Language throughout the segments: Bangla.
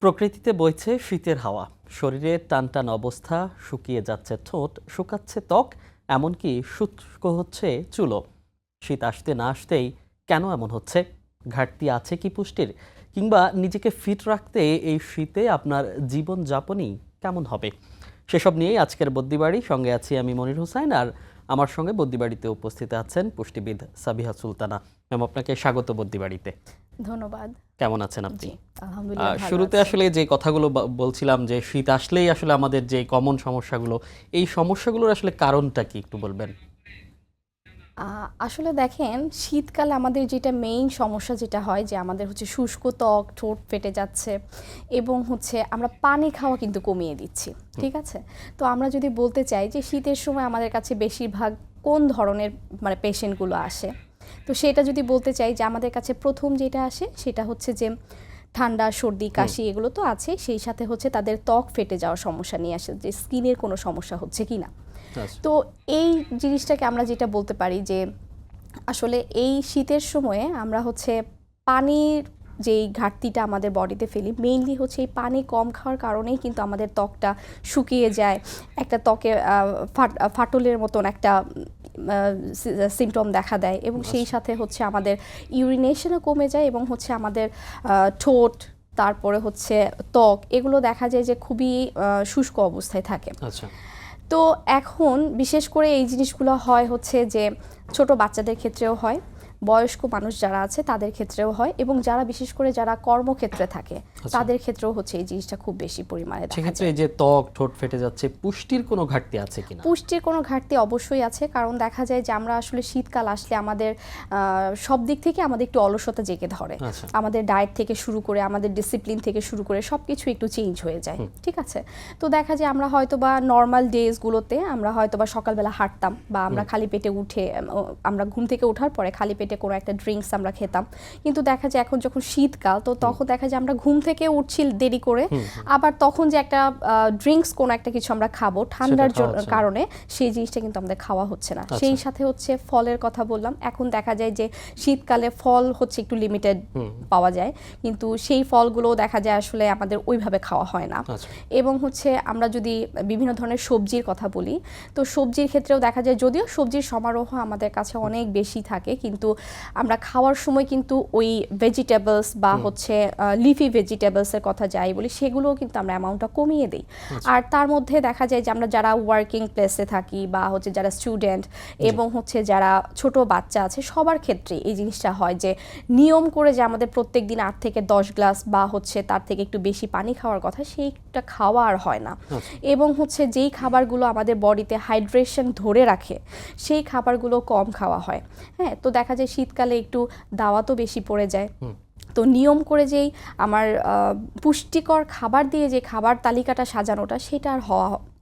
প্রকৃতিতে বইছে শীতের হাওয়া, শরীরে টানটান অবস্থা, শুকিয়ে যাচ্ছে ঠোঁট, শুকাচ্ছে ত্বক, এমনকি শুষ্ক হচ্ছে চুলও। শীত আসতে না আসতেই কেন এমন হচ্ছে? ঘাটতি আছে কি পুষ্টির? কিংবা নিজেকে ফিট রাখতে এই শীতে আপনার জীবনযাপনই কেমন হবে? সেসব নিয়েই আজকের বদ্যিবাড়ি। সঙ্গে আছি আমি মনির হোসাইন, আর আমার সঙ্গে বদ্যিবাড়িতে উপস্থিত আছেন পুষ্টিবিদ সাবিহা সুলতানা। ম্যাম, আপনাকে স্বাগত বদ্যিবাড়িতে। ধন্যবাদ। কেমন আছেন আপনি? আলহামদুলিল্লাহ ভালো শুরুতে আছি। আসলে যে কথাগুলো বলছিলাম যে শীত আসলেই আসলে আমাদের যে কমন সমস্যাগুলো, এই সমস্যাগুলোর আসলে কারণটা কি একটু বলবেন? আসলে দেখেন, শীতকালে আমাদের যেটা মেইন সমস্যা যেটা হয় যে আমাদের হচ্ছে শুষ্ক ত্বক, ঠোঁট ফেটে যাচ্ছে এবং হচ্ছে আমরা পানি খাওয়া কিন্তু কমিয়ে দিচ্ছি। ঠিক আছে? তো আমরা যদি বলতে চাই যে শীতের সময় আমাদের কাছে বেশিরভাগ কোন ধরনের পেশেন্টগুলো আসে, তো সেটা যদি বলতে চাই যে আমাদের কাছে প্রথম যেটা আসে সেটা হচ্ছে যে ঠান্ডা, সর্দি, কাশি এগুলো তো আছে, সেই সাথে হচ্ছে তাদের ত্বক ফেটে যাওয়ার সমস্যা নিয়ে আসে, যে স্কিনের কোনো সমস্যা হচ্ছে কিনা। তো এই জিনিসটাকে আমরা যেটা বলতে পারি যে আসলে এই শীতের সময়ে আমরা হচ্ছে পানির যেই ঘাটতিটা আমাদের বডিতে ফেলি, মেইনলি হচ্ছে এই পানি কম খাওয়ার কারণেই কিন্তু আমাদের ত্বকটা শুকিয়ে যায়, একটা ত্বকে ফাটলের মতন একটা সিমটম দেখা দেয়, এবং সেই সাথে হচ্ছে আমাদের ইউরিনেশনও কমে যায়, এবং হচ্ছে আমাদের ঠোঁট, তারপরে হচ্ছে ত্বক, এগুলো দেখা যায় যে খুবই শুষ্ক অবস্থায় থাকে। আচ্ছা। তো এখন বিশেষ করে এই জিনিসগুলো হয় হচ্ছে যে ছোট বাচ্চাদের ক্ষেত্রেও হয়, বয়স্ক মানুষ যারা আছে তাদের ক্ষেত্রেও হয়, এবং যারা বিশেষ করে যারা কর্মক্ষেত্রে থাকে তাদের ক্ষেত্রেও হচ্ছে এই জিনিসটা খুব বেশি পরিমাণে দেখা সেক্ষেত্রে যায়। এই যে ত্বক, ঠোঁট ফেটে যাচ্ছে, পুষ্টির কোনো ঘাটতি আছে কিনা? পুষ্টির কোনো ঘাটতি অবশ্যই আছে, কারণ দেখা যায় যে আমরা আসলে শীতকাল আসলে আমাদের সব দিক থেকে আমাদের একটু অলসতা জেগে ধরে। আমাদের ডায়েট থেকে শুরু করে, আমাদের ডিসিপ্লিন থেকে শুরু করে সব কিছু একটু চেঞ্জ হয়ে যায়। ঠিক আছে? তো দেখা যায় আমরা হয়তো বা নর্মাল ডেজগুলোতে আমরা হয়তো বা সকালবেলা হাঁটতাম, বা আমরা খালি পেটে উঠে, আমরা ঘুম থেকে ওঠার পরে খালি পেটে কোনো একটা ড্রিঙ্কস আমরা খেতাম। কিন্তু দেখা যায় এখন যখন শীতকাল, তো তখন দেখা যায় আমরা ঘুম থেকে উঠছি দেরি করে, আবার তখন যে একটা ড্রিঙ্কস কোনো একটা কিছু আমরা খাবো ঠান্ডার কারণে, সেই জিনিসটা কিন্তু আমাদের খাওয়া হচ্ছে না। সেই সাথে হচ্ছে ফলের কথা বললাম, এখন দেখা যায় যে শীতকালে ফল হচ্ছে একটু লিমিটেড পাওয়া যায়, কিন্তু সেই ফলগুলো দেখা যায় আসলে আমাদের ওইভাবে খাওয়া হয় না। এবং হচ্ছে আমরা যদি বিভিন্ন ধরনের সবজির কথা বলি, তো সবজির ক্ষেত্রেও দেখা যায় যদিও সবজির সমারোহ আমাদের কাছে অনেক বেশি থাকে, কিন্তু আমরা খাওয়ার সময় কিন্তু ওই ভেজিটেবলস বা হচ্ছে লিফি ভেজিটেবলসের কথা যাই বলি, সেগুলোও কিন্তু আমরা অ্যামাউন্টটা কমিয়ে দিই। আর তার মধ্যে দেখা যায় যে আমরা যারা ওয়ার্কিং প্লেসে থাকি, বা হচ্ছে যারা স্টুডেন্ট এবং হচ্ছে যারা ছোট বাচ্চা আছে, সবার ক্ষেত্রে এই জিনিসটা হয় যে নিয়ম করে যে আমাদের প্রত্যেক দিন 8 থেকে 10 গ্লাস বা হচ্ছে তার থেকে একটু বেশি পানি খাওয়ার কথা, সেইটা খাওয়া আর হয় না। এবং হচ্ছে যেই খাবারগুলো আমাদের বডিতে হাইড্রেশন ধরে রাখে, সেই খাবারগুলো কম খাওয়া হয়। হ্যাঁ, তো দেখা যায় শীতকালে একটু দাওয়াতও বেশি পড়ে যায়। তো নিয়ম করে যেই আমার পুষ্টিকর খাবার দিয়ে যে খাবার তালিকাটা সাজানোটা, সেটা আর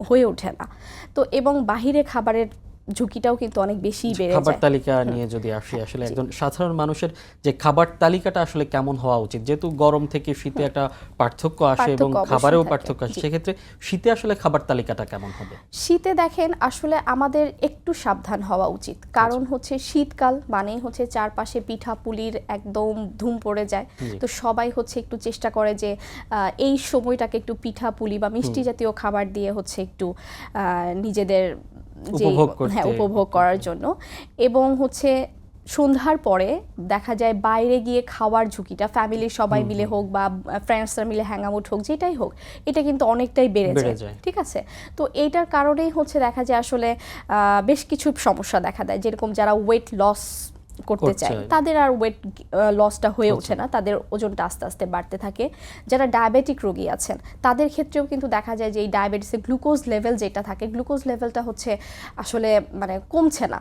হয়ে ওঠে না। তো এবং বাহিরে খাবারের ঝুঁকিটাও কিন্তু অনেক বেশি বেড়ে যায়। খাবার তালিকা নিয়ে যদি আসি, আসলে একজন সাধারণ মানুষের যে খাবার তালিকাটা আসলে কেমন হওয়া উচিত, যেহেতু গরম থেকে শীতে একটা পার্থক্য আসে এবং খাবারেও পার্থক্য আসে, সেক্ষেত্রে শীতে আসলে খাবার তালিকাটা কেমন হবে? শীতে দেখেন আসলে আমাদের একটু সাবধান হওয়া উচিত, কারণ হচ্ছে শীতকাল মানেই হচ্ছে চারপাশে পিঠা পুলির একদম ধুম পড়ে যায়। তো সবাই হচ্ছে একটু চেষ্টা করে যে এই সময়টাকে একটু পিঠা পুলি বা মিষ্টি জাতীয় খাবার দিয়ে হচ্ছে একটু নিজেদের উপভোগ করার জন্য। এবং হচ্ছে সন্ধ্যার পরে দেখা যায় বাইরে গিয়ে খাওয়ার ঝুঁকিটা, ফ্যামিলির সবাই মিলে হোক বা ফ্রেন্ডসরা মিলে হ্যাং আউট হোক, যেটাই হোক, এটা কিন্তু অনেকটাই বেড়ে যায়। ঠিক আছে? তো এইটার কারণেই হচ্ছে দেখা যায় আসলে বেশ কিছু সমস্যা দেখা দেয়, যেরকম যারা ওয়েট লস করতে চায় তাদের আর ওয়েট লসটা হয়ে ওঠে না, তাদের ওজনটা আস্তে আস্তে বাড়তে থাকে। যারা ডায়াবেটিক রোগী আছেন তাদের ক্ষেত্রেও কিন্তু দেখা যায় যে এই ডায়াবেটিসের গ্লুকোজ লেভেল যেটা থাকে, গ্লুকোজ লেভেলটা হচ্ছে আসলে কমছে না।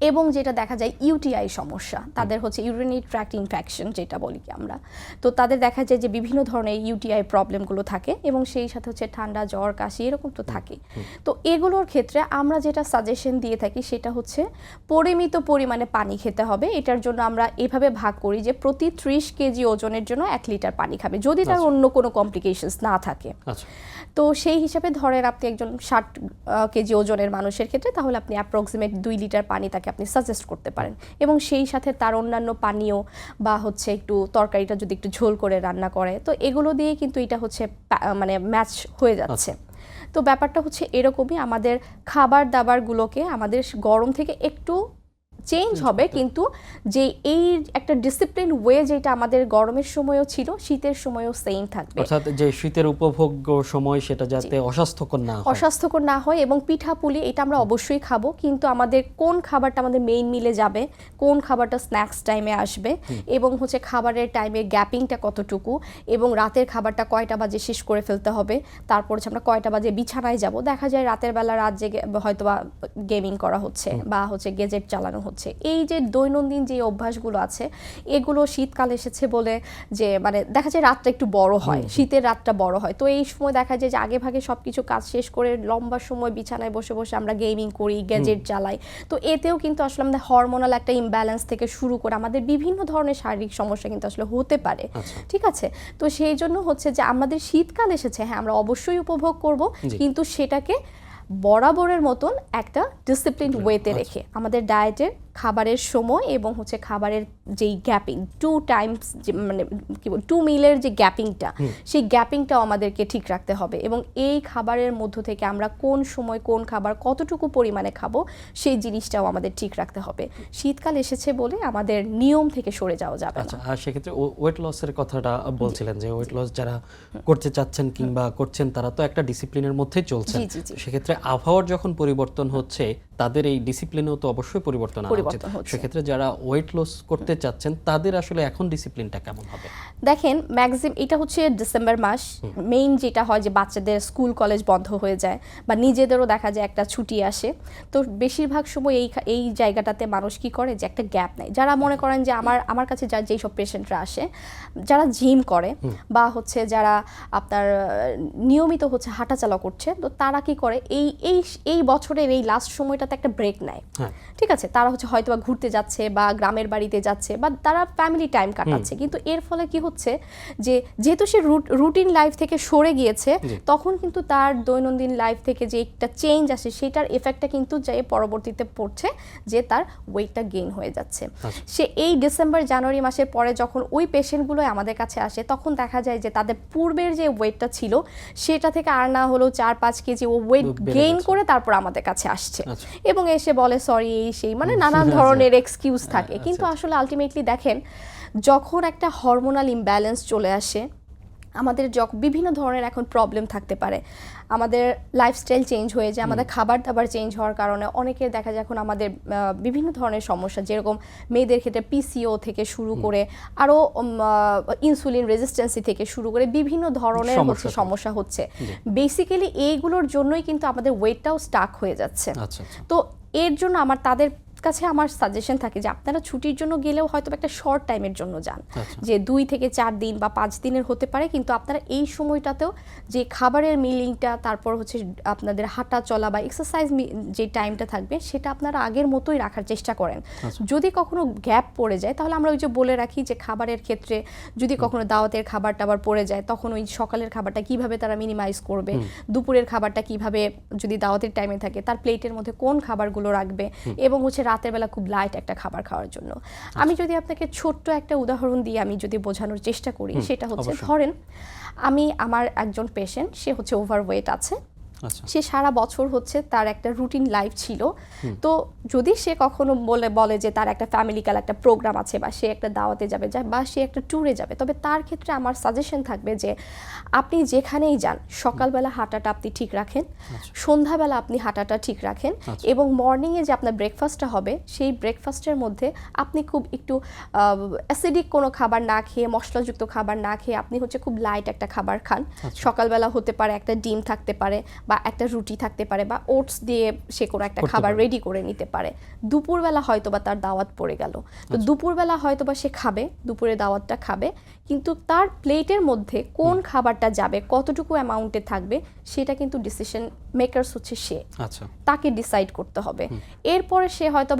এবং যেটা দেখা যায় ইউটিআই সমস্যা, তাদের হচ্ছে ইউরিনারি ট্র্যাক্ট ইনফেকশন যেটা বলি কি আমরা, তো তাদের দেখা যায় যে বিভিন্ন ধরনের ইউটিআই প্রবলেমগুলো থাকে, এবং সেই সাথে হচ্ছে ঠান্ডা, জ্বর, কাশি এরকম তো থাকেই। তো এগুলোর ক্ষেত্রে আমরা যেটা সাজেশন দিয়ে থাকি সেটা হচ্ছে পরিমিত পরিমাণে পানি খেতে হবে। এটার জন্য আমরা এভাবে ভাগ করি যে প্রতি 30 কেজি ওজনের জন্য 1 লিটার পানি খাবে, যদি তার অন্য কোনো কমপ্লিকেশনস না থাকে। তো সেই হিসাবে ধরেন আপনি একজন 60 কেজি ওজনের মানুষের ক্ষেত্রে, তাহলে আপনি অ্যাপ্রক্সিমেট 2 লিটার পানি তাকে আপনি সাজেস্ট করতে পারেন, এবং সেই সাথে তার অন্যান্য পানীয় বা হচ্ছে একটু তরকারিটা যদি একটু ঝোল করে রান্না করে, তো এগুলো দিয়ে কিন্তু এটা হচ্ছে মানে ম্যাচ হয়ে যাচ্ছে। তো ব্যাপারটা হচ্ছে এরকমই, আমাদের খাবার দাবারগুলোকে আমাদের গরম থেকে একটু চেঞ্জ হবে, কিন্তু যে এই একটা ডিসিপ্লিন ওয়ে যেটা আমাদের গরমের সময়ও ছিল শীতের সময়ও সেম থাকবে, অর্থাৎ যে শীতের উপভোগ্য সময় সেটা যাতে অস্বাস্থ্যকর না হয়। এবং পিঠাপুলি এটা আমরা অবশ্যই খাবো, কিন্তু আমাদের কোন খাবারটা আমাদের মেইন মিলে যাবে, কোন খাবারটা স্ন্যাক্স টাইমে আসবে, এবং হচ্ছে খাবারের টাইমে গ্যাপিংটা কতটুকু, এবং রাতের খাবারটা কয়টা বাজে শেষ করে ফেলতে হবে, তারপর হচ্ছে আমরা কয়টা বাজে বিছানায় যাব। দেখা যায় রাতের বেলা রাত জেগে হয়তো বা গেমিং করা হচ্ছে বা হচ্ছে গেজেট চালানো হচ্ছে। এই যে দৈনন্দিন যে অভ্যাসগুলো আছে এগুলো শীতকাল এসেছে বলে যে মানে দেখা যায় রাতটা একটু বড় হয়, শীতের রাতটা বড় হয়, তো এই সময় দেখা যায় যে আগে ভাগে সবকিছু কাজ শেষ করে লম্বা সময় বিছানায় বসে বসে আমরা গেমিং করি, গ্যাজেট চালাই। তো এতেও কিন্তু আসলে আমাদের হরমোনাল একটা ইমব্যালেন্স থেকে শুরু করে আমাদের বিভিন্ন ধরনের শারীরিক সমস্যা কিন্তু আসলে হতে পারে। ঠিক আছে, তো সেই জন্য হচ্ছে যে আমাদের শীতকাল এসেছে, হ্যাঁ আমরা অবশ্যই উপভোগ করব, কিন্তু সেটাকে বরাবরের মতন একটা ডিসিপ্লিন ওয়েতে রেখে আমাদের ডায়েটের খাবারের সময় এবং হচ্ছে খাবারের যেই গ্যাপিং 2 টাইমস মানে কি বল 2 মিলের যে গ্যাপিংটা, সেই গ্যাপিংটাও আমাদেরকে ঠিক রাখতে হবে, এবং এই খাবারের মধ্য থেকে আমরা কোন সময় কোন খাবার কতটুকু পরিমাণে খাবো সেই জিনিসটাও আমাদের ঠিক রাখতে হবে। শীতকাল এসেছে বলে আমাদের নিয়ম থেকে সরে যাওয়া যাবে না। আর সেক্ষেত্রে ওয়েট লসের কথাটা বলছিলেন যে ওয়েট লস যারা করতে চাচ্ছেন কিংবা করছেন তারা তো একটা ডিসিপ্লিনের মধ্যেই চলছেন, সেক্ষেত্রে আবহাওয়ার যখন পরিবর্তন হচ্ছে তাদের এই ডিসিপ্লিনেও তো অবশ্যই পরিবর্তন আনা উচিত। সেক্ষেত্রে যারা ওয়েট লস করতে চাচ্ছেন তাদের আসলে এখন ডিসিপ্লিনটা কেমন হবে? দেখেন এটা হচ্ছে ডিসেম্বর মাস, মেইন যেটা হয় যে বাচ্চাদের স্কুল কলেজ বন্ধ হয়ে যায় বা নিজেদেরও দেখা যায় একটা ছুটি আসে, তো বেশিরভাগ সময় এই জায়গাটাতে মানুষ কি করে যে একটা গ্যাপ নেয়। যারা মনে করেন যে আমার কাছে যেই সব পেশেন্টরা আসে যারা জিম করে বা হচ্ছে যারা আপনার নিয়মিত হচ্ছে হাঁটাচলা করছে, তো তারা কি করে এই বছরের এই লাস্ট সময়টাতে একটা ব্রেক নেয়। ঠিক আছে, তারা হচ্ছে হয়তো বা ঘুরতে যাচ্ছে বা গ্রামের বাড়িতে যাচ্ছে বা তারা ফ্যামিলি টাইম কাটাচ্ছে, কিন্তু এর ফলে কি হচ্ছে যে যেহেতু সে রুটিন লাইফ থেকে সরে গিয়েছে, তখন কিন্তু তার দৈনন্দিন লাইফ থেকে যে একটা চেঞ্জ আসে সেটার এফেক্টটা কিন্তু যে পরবর্তীতে পড়ছে যে তার ওয়েটটা গেইন হয়ে যাচ্ছে। সে এই ডিসেম্বর জানুয়ারি মাসের পরে যখন ওই পেশেন্টগুলো আমাদের কাছে আসে তখন দেখা যায় যে তাদের পূর্বের যে ওয়েটটা ছিল সেটা থেকে আর না হলেও 4-5 কেজি ও ওয়েট গেইন করে তারপর আমাদের কাছে আসছে এবং এসে বলে সরি এই সেই মানে নানান ধরনের এক্সকিউজ থাকে। কিন্তু আসলে আলটিমেটলি দেখেন যখন একটা হরমোনাল ইমব্যালেন্স চলে আসে আমাদের বিভিন্ন ধরনের এখন প্রবলেম থাকতে পারে, আমাদের লাইফস্টাইল চেঞ্জ হয়ে যায়, আমাদের খাবার দাবার চেঞ্জ হওয়ার কারণে অনেকের দেখা যায় এখন আমাদের বিভিন্ন ধরনের সমস্যা, যেরকম মেয়েদের ক্ষেত্রে পিসিও থেকে শুরু করে আরও ইনসুলিন রেজিস্ট্যান্সি থেকে শুরু করে বিভিন্ন ধরনের সমস্যা হচ্ছে। বেসিক্যালি এইগুলোর জন্যই কিন্তু আমাদের ওয়েটটাও স্টাক হয়ে যাচ্ছে। তো এর জন্য তাদের কাছে আমার সাজেশন থাকে যে আপনারা ছুটির জন্য গেলেও হয়তো একটা শর্ট টাইমের জন্য যান, যে 2 থেকে 4 দিন বা 5 দিনের হতে পারে, কিন্তু আপনারা এই সময়টাতেও যে খাবারের মিলিংটা তারপর হচ্ছে আপনাদের হাঁটা চলা বা এক্সারসাইজ যে টাইমটা থাকবে সেটা আপনারা আগের মতোই রাখার চেষ্টা করেন। যদি কখনো গ্যাপ পড়ে যায় তাহলে আমরা ওই যে বলে রাখি যে খাবারের ক্ষেত্রে যদি কখনো দাওয়াতের খাবার টাবার পড়ে যায় তখন ওই সকালের খাবারটা কিভাবে তারা মিনিমাইজ করবে, দুপুরের খাবারটা কিভাবে যদি দাওয়াতের টাইমে থাকে তার প্লেটের মধ্যে কোন খাবারগুলো রাখবে, এবং হচ্ছে রাতের বেলা খুব লাইট একটা খাবার খাওয়ার জন্য। আমি যদি আপনাকে ছোট্ট একটা উদাহরণ দিয়ে আমি যদি বোঝানোর চেষ্টা করি, সেটা হচ্ছে ধরেন আমার একজন পেশেন্ট, সে হচ্ছে ওভারওয়েট আছে, সে সারা বছর হচ্ছে তার একটা রুটিন লাইফ ছিল, তো যদি সে কখনো বলে যে তার একটা ফ্যামিলিক্যাল একটা প্রোগ্রাম আছে বা সে একটা দাওয়াতে যাবে বা সে একটা ট্যুরে যাবে, তবে তার ক্ষেত্রে আমার সাজেশন থাকবে যে আপনি যেখানেই যান সকালবেলা হাঁটাটা আপনি ঠিক রাখেন, সন্ধ্যাবেলা আপনি হাঁটাটা ঠিক রাখেন, এবং মর্নিংয়ে যে আপনার ব্রেকফাস্টটা হবে সেই ব্রেকফাস্টের মধ্যে আপনি খুব একটু অ্যাসিডিক কোনো খাবার না খেয়ে, মশলাযুক্ত খাবার না খেয়ে আপনি হচ্ছে খুব লাইট একটা খাবার খান। সকালবেলা হতে পারে একটা ডিম থাকতে পারে বা একটা রুটি থাকতে পারে বা ওটস দিয়ে সে কোনো একটা খাবার রেডি করে নিতে পারে। দুপুরবেলা হয়তো বা তার দাওয়াত পড়ে গেল, তো দুপুরবেলা হয়তো বা সে খাবে, দুপুরে দাওয়াতটা খাবে, কিন্তু তার প্লেটের মধ্যে কোন খাবারটা যাবে, কতটুকু অ্যামাউন্টে থাকবে সেটা কিন্তু ডিসিশন মেকারস হচ্ছে সে, তাকে ডিসাইড করতে হবে। এরপরে সে হয়তো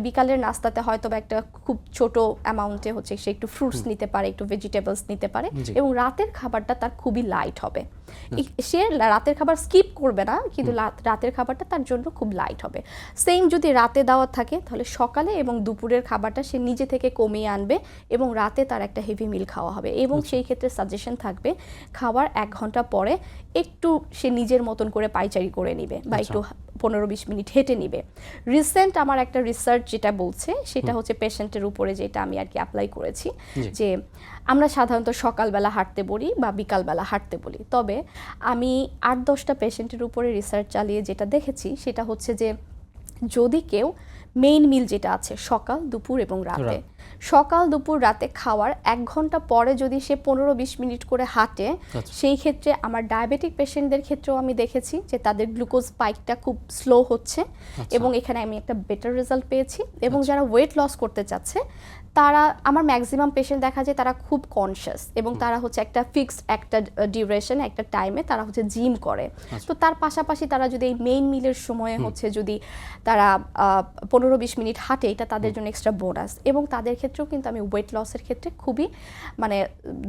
বিকালের নাস্তাতে হয়তো একটা খুব ছোট অ্যামাউন্টে হচ্ছে সে একটু ফ্রুটস নিতে পারে, একটু ভেজিটেবলস নিতে পারে, এবং রাতের খাবারটা তার খুবই লাইট হবে। সে রাতের খাবার স্কিপ করবে না, কিন্তু রাতের খাবারটা তার জন্য খুব লাইট হবে। সেম যদি রাতে দাওয়াত থাকে তাহলে সকালে এবং দুপুরের খাবারটা সে নিজে থেকে কমিয়ে আনবে এবং রাতে তার একটা হেভি মিল খাওয়া হবে। এবং সেই ক্ষেত্রে সাজেশন থাকবে খাওয়ার 1 ঘন্টা পরে একটু সে নিজের মতন করে পায়চারি করে নিবে বা একটু 15-20 মিনিট হেঁটে নিবে। রিসেন্ট আমার একটা রিসার্চ যেটা বলছে সেটা হচ্ছে পেশেন্টের উপরে, যেটা আমি আর কি অ্যাপ্লাই করেছি, যে আমরা সাধারণত সকালবেলা হাঁটতে বলি বা বিকালবেলা হাঁটতে বলি, তবে আমি 8-10টা পেশেন্টের উপরে রিসার্চ চালিয়ে যেটা দেখেছি সেটা হচ্ছে যে যদি কেউ মেইন মিল যেটা আছে সকাল, দুপুর এবং রাতে, সকাল, দুপুর, রাতে খাওয়ার 1 ঘন্টা পরে যদি সে 15-20 মিনিট করে হাঁটে, সেই ক্ষেত্রে আমার ডায়াবেটিক পেশেন্টদের ক্ষেত্রেও আমি দেখেছি যে তাদের গ্লুকোজ স্পাইকটা খুব স্লো হচ্ছে এবং এখানে আমি একটা বেটার রেজাল্ট পেয়েছি। এবং যারা ওয়েট লস করতে চাচ্ছে তারা, আমার ম্যাক্সিমাম পেশেন্ট দেখা যায় তারা খুব কনসিয়াস এবং তারা হচ্ছে একটা ফিক্সড একটা ডিউরেশন, একটা টাইমে তারা হচ্ছে জিম করে। তো তার পাশাপাশি তারা যদি এই মেইন মিলের সময়ে হচ্ছে যদি তারা 15-20 মিনিট হাঁটে, এটা তাদের জন্য এক্সট্রা বোনাস। এবং তাদের ক্ষেত্রেও কিন্তু আমি ওয়েট লসের ক্ষেত্রে খুবই মানে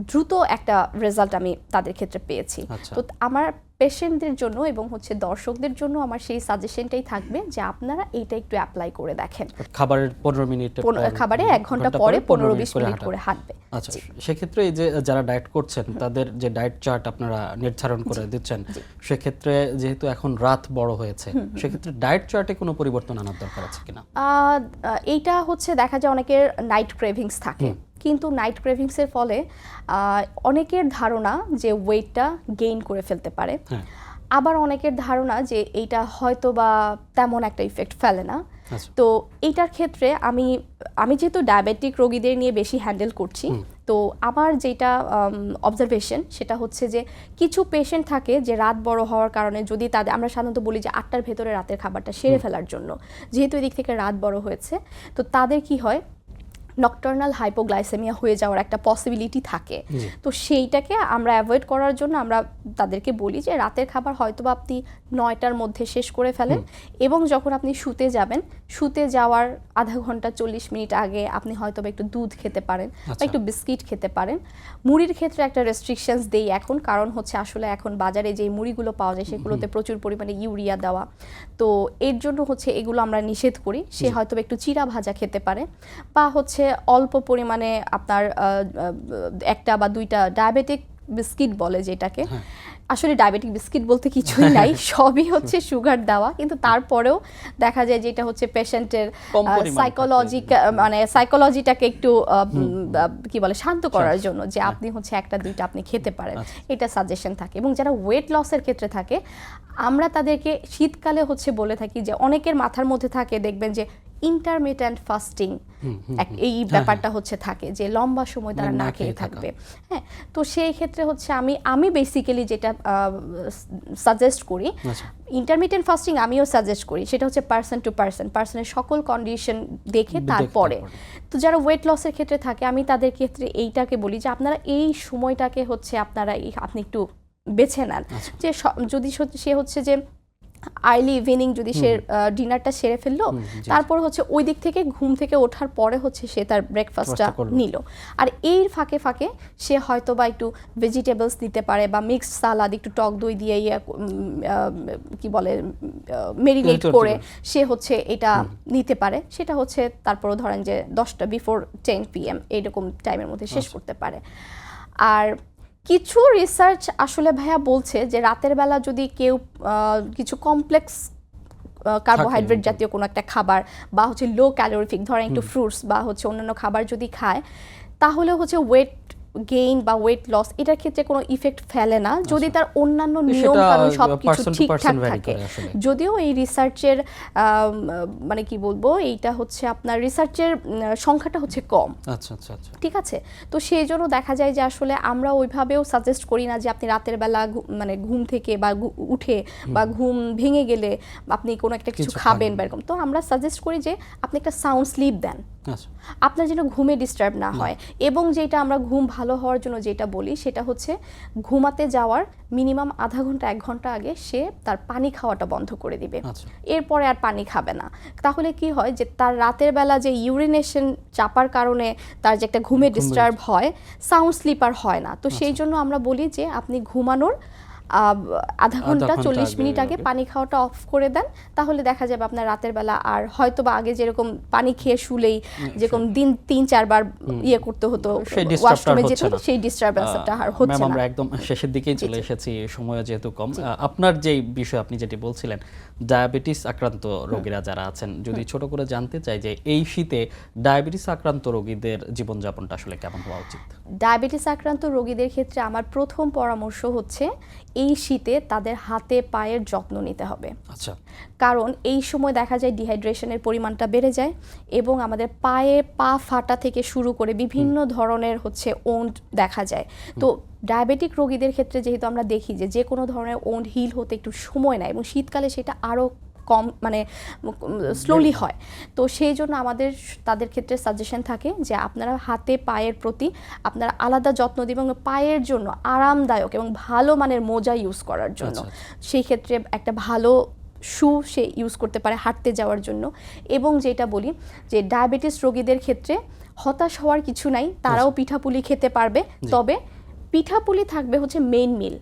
দ্রুত একটা রেজাল্ট আমি তাদের ক্ষেত্রে পেয়েছি। তো আমার পেশেন্টদের জন্য এবং হচ্ছে দর্শকদের জন্য আমার সেই সাজেশনটাই থাকবে যে আপনারা এইটা একটু অ্যাপ্লাই করে দেখেন। খাবারের 15 মিনিট, খাবারে 1 ঘন্টা পরে 15-20 মিনিট করে হাঁটবে। আচ্ছা, সেক্ষেত্রে এই যে যারা ডায়েট করছেন তাদের যে ডায়েট চার্ট আপনারা নির্ধারণ করে দিচ্ছেন, সেক্ষেত্রে যেহেতু এখন রাত বড় হয়েছে, সেক্ষেত্রে ডায়েট চার্টে কোনো পরিবর্তন আনার দরকার আছে কিনা? এইটা হচ্ছে দেখা যায় অনেকের নাইট ক্রেভিংস থাকে, কিন্তু নাইট ক্রেভিংসের ফলে অনেকের ধারণা যে ওয়েটটা গেইন করে ফেলতে পারে, আবার অনেকের ধারণা যে এইটা হয়তো বা তেমন একটা ইফেক্ট ফেলে না। তো এইটার ক্ষেত্রে আমি যেহেতু ডায়াবেটিক রোগীদের নিয়ে বেশি হ্যান্ডেল করছি, তো আমার যেটা অবজারভেশন সেটা হচ্ছে যে কিছু পেশেন্ট থাকে যে রাত বড় হওয়ার কারণে, যদি তাদের, আমরা সাধারণত বলি যে 8টার ভেতরে রাতের খাবারটা সেরে ফেলার জন্য, যেহেতু এদিক থেকে রাত বড় হয়েছে, তো তাদের কি হয় নকটার্নাল হাইপোগ্লাইসেমিয়া হয়ে যাওয়ার একটা পসিবিলিটি থাকে। তো সেইটাকে আমরা অ্যাভয়েড করার জন্য আমরা তাদেরকে বলি যে রাতের খাবার হয়তোবা আপনি 9টার মধ্যে শেষ করে ফেলেন এবং যখন আপনি শুতে যাবেন, শুতে যাওয়ার আধা ঘন্টা 40 মিনিট আগে আপনি হয়তোবা একটু দুধ খেতে পারেন বা একটু বিস্কিট খেতে পারেন। মুড়ির ক্ষেত্রে একটা রেস্ট্রিকশনস দেই এখন, কারণ হচ্ছে আসলে এখন বাজারে যে মুড়িগুলো পাওয়া যায় সেগুলোতে প্রচুর পরিমাণে ইউরিয়া দেওয়া, তো এর জন্য হচ্ছে এগুলো আমরা নিষেধ করি। সে হয়তোবা একটু চিরা ভাজা খেতে পারে বা হচ্ছে অল্প পরিমাণে আপনার 1টা বা 2টা ডায়াবেটিক বিস্কিট বলে যেটাকে, আসলে ডায়াবেটিক বিস্কিট বলতে কিছুই নাই, সবই হচ্ছে সুগার দেওয়া, কিন্তু তারপরেও দেখা যায় যে এটা হচ্ছে পেশেন্টের সাইকোলজিটাকে একটু কি বলে শান্ত করার জন্য, যে আপনি হচ্ছে 1টা 2টা আপনি খেতে পারেন, এটা সাজেশন থাকে। এবং যারা ওয়েট লসের ক্ষেত্রে থাকে, আমরা তাদেরকে শীতকালে হচ্ছে বলে থাকি যে অনেকের মাথার মধ্যে থাকে, দেখবেন যে ইন্টারমিটেন্ট ফাস্টিং এই ব্যাপারটা হচ্ছে থাকে যে লম্বা সময় তারা না খেয়ে থাকবে। হ্যাঁ, তো সেই ক্ষেত্রে হচ্ছে আমি বেসিক্যালি যেটা সাজেস্ট করি, ইন্টারমিটেন্ট ফাস্টিং আমিও সাজেস্ট করি, সেটা হচ্ছে পার্সন টু পার্সন, পার্সনের সকল কন্ডিশন দেখে তারপরে। তো যারা ওয়েট লসের ক্ষেত্রে থাকে, আমি তাদের ক্ষেত্রে এইটাকে বলি যে আপনারা এই সময়টাকে হচ্ছে আপনি একটু বেছে নেন, যে যদি সে হচ্ছে যে আর্লি ইভিনিং যদি সে ডিনারটা সেরে ফেললো, তারপর হচ্ছে ওই দিক থেকে ঘুম থেকে ওঠার পরে হচ্ছে সে তার ব্রেকফাস্টটা নিল, আর এর ফাঁকে ফাঁকে সে হয়তো বা একটু ভেজিটেবলস দিতে পারে বা মিক্সড সালাদ, একটু টক দই দিয়ে কি বলে মেরিনেট করে সে হচ্ছে এটা নিতে পারে। সেটা হচ্ছে তারপরও ধরেন যে 10টা বিফোর 10 PM এইরকম টাইমের মধ্যে শেষ করতে পারে। আর কিছু রিসার্চ আসলে ভাইয়া বলছে যে রাতের বেলা যদি কেউ কিছু কমপ্লেক্স কার্বোহাইড্রেট জাতীয় কোনো একটা খাবার বা হচ্ছে লো ক্যালোরিফিক, ধরেন একটু ফ্রুটস বা হচ্ছে অন্যান্য খাবার যদি খায়, তাহলে হচ্ছে ওয়েট গেইন বা ওয়েট লস এটার ক্ষেত্রে কোনো ইফেক্ট ফেলে না, যদি তার অন্যান্য নিয়ম কানুন সবকিছু ঠিকঠাক থাকে। যদিও এই রিসার্চের মানে কি বলবো, এইটা হচ্ছে আপনার রিসার্চের সংখ্যাটা হচ্ছে কম। আচ্ছা, ঠিক আছে, তো সেই জন্য দেখা যায় যে আসলে আমরা ওইভাবেও সাজেস্ট করি না যে আপনি রাতের বেলা মানে ঘুম থেকে বা উঠে বা ঘুম ভেঙে গেলে আপনি কোনো একটা কিছু খাবেন বা এরকম। তো আমরা সাজেস্ট করি যে আপনি একটা সাউন্ড স্লিপ দেন, আপনার যেন ঘুমে ডিস্টার্ব না হয়। এবং যেটা আমরা ঘুম ভালো হওয়ার জন্য যেটা বলি সেটা হচ্ছে ঘুমাতে যাওয়ার মিনিমাম আধা ঘন্টা 1 ঘন্টা আগে সে তার পানি খাওয়াটা বন্ধ করে দিবে, এরপরে আর পানি খাবে না। তাহলে কি হয় যে তার রাতের বেলা যে ইউরিনেশন চাপার কারণে তার যে একটা ঘুমে ডিস্টার্ব হয়, সাউন্ড স্লিপ আর হয় না। তো সেই জন্য আমরা বলি যে আপনি ঘুমানোর আধা ঘন্টা ঘন্টা 40 মিনিট আগে আগে। পানি খাওয়াটা অফ করে দেন, তাহলে দেখা যাবে আপনার রাতের বেলা আর হয়তো বা আগে যেরকম পানি খেয়ে শুলেই যেরকম দিন 3-4 বার ইয়ে করতে হতো, সেই ডিস্টার্বটা ওয়াশরুমে হচ্ছে যেতে হতো, না। সেই ডিস্টারবেন্সটা আর হচ্ছে ম্যাম, না। আমরা একদম শেষের দিকেই চলে এসেছি, সময় যেহেতু কম। আপনার যে বিষয় আপনি যেটি বলছিলেন, ডায়াবেটিস আক্রান্ত রোগীরা যারা আছেন, যদি ছোট করে জানতে চাই যে এই শীতে ডায়াবেটিস আক্রান্ত রোগীদের জীবনযাপনটা আসলে কেমন হওয়া উচিত? ডায়াবেটিস আক্রান্ত রোগীদের ক্ষেত্রে আমার প্রথম পরামর্শ হচ্ছে এই শীতে তাদের হাতে পায়ের যত্ন নিতে হবে। আচ্ছা, কারণ এই সময় দেখা যায় ডিহাইড্রেশনের পরিমাণটা বেড়ে যায় এবং আমাদের পায়ে পা ফাটা থেকে শুরু করে বিভিন্ন ধরনের হচ্ছে ওন্ড দেখা যায়। তো ডায়াবেটিক রোগীদের ক্ষেত্রে যেহেতু আমরা দেখি যে যে কোনো ধরনের ওন্ড হিল হতে একটু সময় নেয় এবং শীতকালে সেটা আরও কম মানে স্লোলি হয়। তো সেই জন্য আমাদের তাদের ক্ষেত্রে সাজেশন থাকে যে আপনারা হাতে পায়ের প্রতি আপনারা আলাদা যত্ন দিবেন এবং পায়ের জন্য আরামদায়ক এবং ভালো মানের মোজা ইউজ করার জন্য। সেই ক্ষেত্রে একটা ভালো শু সে ইউজ করতে পারে হাঁটতে যাওয়ার জন্য। এবং যেটা বলি যে ডায়াবেটিস রোগীদের ক্ষেত্রে হতাশ হওয়ার কিছু নাই, তারাও পিঠাপুলি খেতে পারবে, তবে পিঠাপুলি থাকবে হচ্ছে মেইন মিল,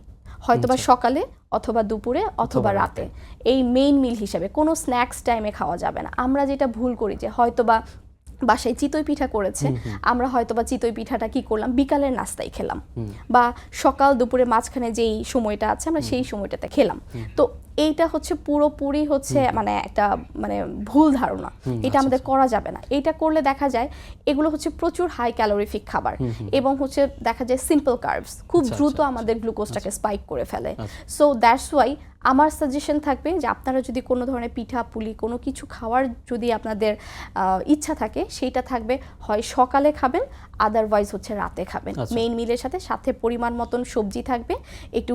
হয়তোবা সকালে অথবা দুপুরে অথবা রাতে, এই মেইন মিল হিসাবে কোনো স্ন্যাক্স টাইমে খাওয়া যাবে না। আমরা যেটা ভুল করি যে হয়তোবা বাসায় চিতই পিঠা করেছে, আমরা হয়তোবা চিতই পিঠাটা কি করলাম বিকালের নাস্তায় খেলাম, বা সকাল দুপুরে মাঝখানে যেই সময়টা আছে আমরা সেই সময়টাতে খেলাম। তো এইটা হচ্ছে পুরোপুরি হচ্ছে মানে একটা মানে ভুল ধারণা, এটা আমাদের করা যাবে না। এইটা করলে দেখা যায় এগুলো হচ্ছে প্রচুর হাই ক্যালোরিফিক খাবার এবং হচ্ছে দেখা যায় সিম্পল কার্বস খুব দ্রুত আমাদের গ্লুকোজটাকে স্পাইক করে ফেলে। সো দ্যাটস ওয়াই আমার সাজেশন থাকবে যে আপনারা যদি কোনো ধরনের পিঠা পুলি কোনো কিছু খাওয়ার যদি আপনাদের ইচ্ছা থাকে, সেইটা থাকবে হয় সকালে খাবেন, আদারওয়াইজ হচ্ছে রাতে খাবেন। মেইন মিলের সাথে সাথে পরিমাণ মতন সবজি থাকবে, একটু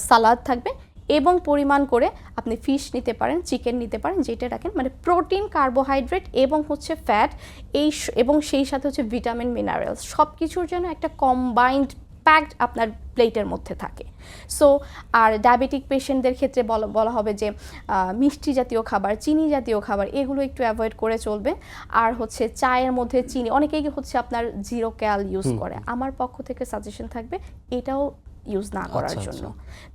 সালাদ থাকবে এবং পরিমাণ করে আপনি ফিশ নিতে পারেন, চিকেন নিতে পারেন, যেটা রাখেন মানে প্রোটিন, কার্বোহাইড্রেট এবং হচ্ছে ফ্যাট, এবং সেই সাথে হচ্ছে ভিটামিন, মিনারেলস সব কিছুর জন্য একটা কম্বাইন্ড প্যাকড আপনার প্লেটের মধ্যে থাকে। সো আর ডায়াবেটিক পেশেন্টদের ক্ষেত্রে বলা হবে যে মিষ্টি জাতীয় খাবার, চিনি জাতীয় খাবার এগুলো একটু অ্যাভয়েড করে চলবে। আর হচ্ছে চায়ের মধ্যে চিনি, অনেকেই হচ্ছে আপনার 0 ক্যাল ইউজ করে, আমার পক্ষ থেকে সাজেশন থাকবে এটাও ইউজ না করার জন্য।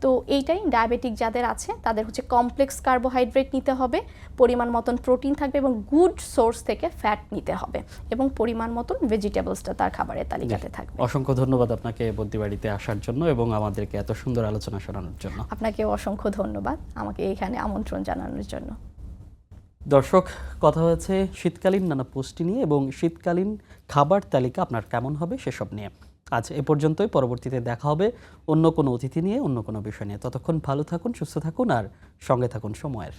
তো এইটাই ডায়াবেটিক যাদের আছে তাদের হচ্ছে কমপ্লেক্স কার্বোহাইড্রেট নিতে হবে, পরিমাণ মতন প্রোটিন থাকবে এবং গুড সোর্স থেকে ফ্যাট নিতে হবে এবং পরিমাণ মতন ভেজিটেবলসটা তার খাবারের তালিকাতে থাকবে। অসংখ্য ধন্যবাদ আপনাকে বুদ্ধিবাড়িতে আসার জন্য এবং আমাদেরকে এত সুন্দর আলোচনা শোনানোর জন্য। আপনাকেও অসংখ্য ধন্যবাদ আমাকে এখানে আমন্ত্রণ জানানোর জন্য। দর্শক, কথা হয়েছে শীতকালীন নানা পুষ্টি নিয়ে এবং শীতকালীন খাবার তালিকা আপনার কেমন হবে সেসব নিয়ে। আজ এ পর্যন্তই, পরবর্তীতে দেখা হবে অন্য কোনো অতিথি নিয়ে, অন্য কোনো বিষয় নিয়ে। ততক্ষণ ভালো থাকুন, সুস্থ থাকুন আর সঙ্গে থাকুন সময়ের।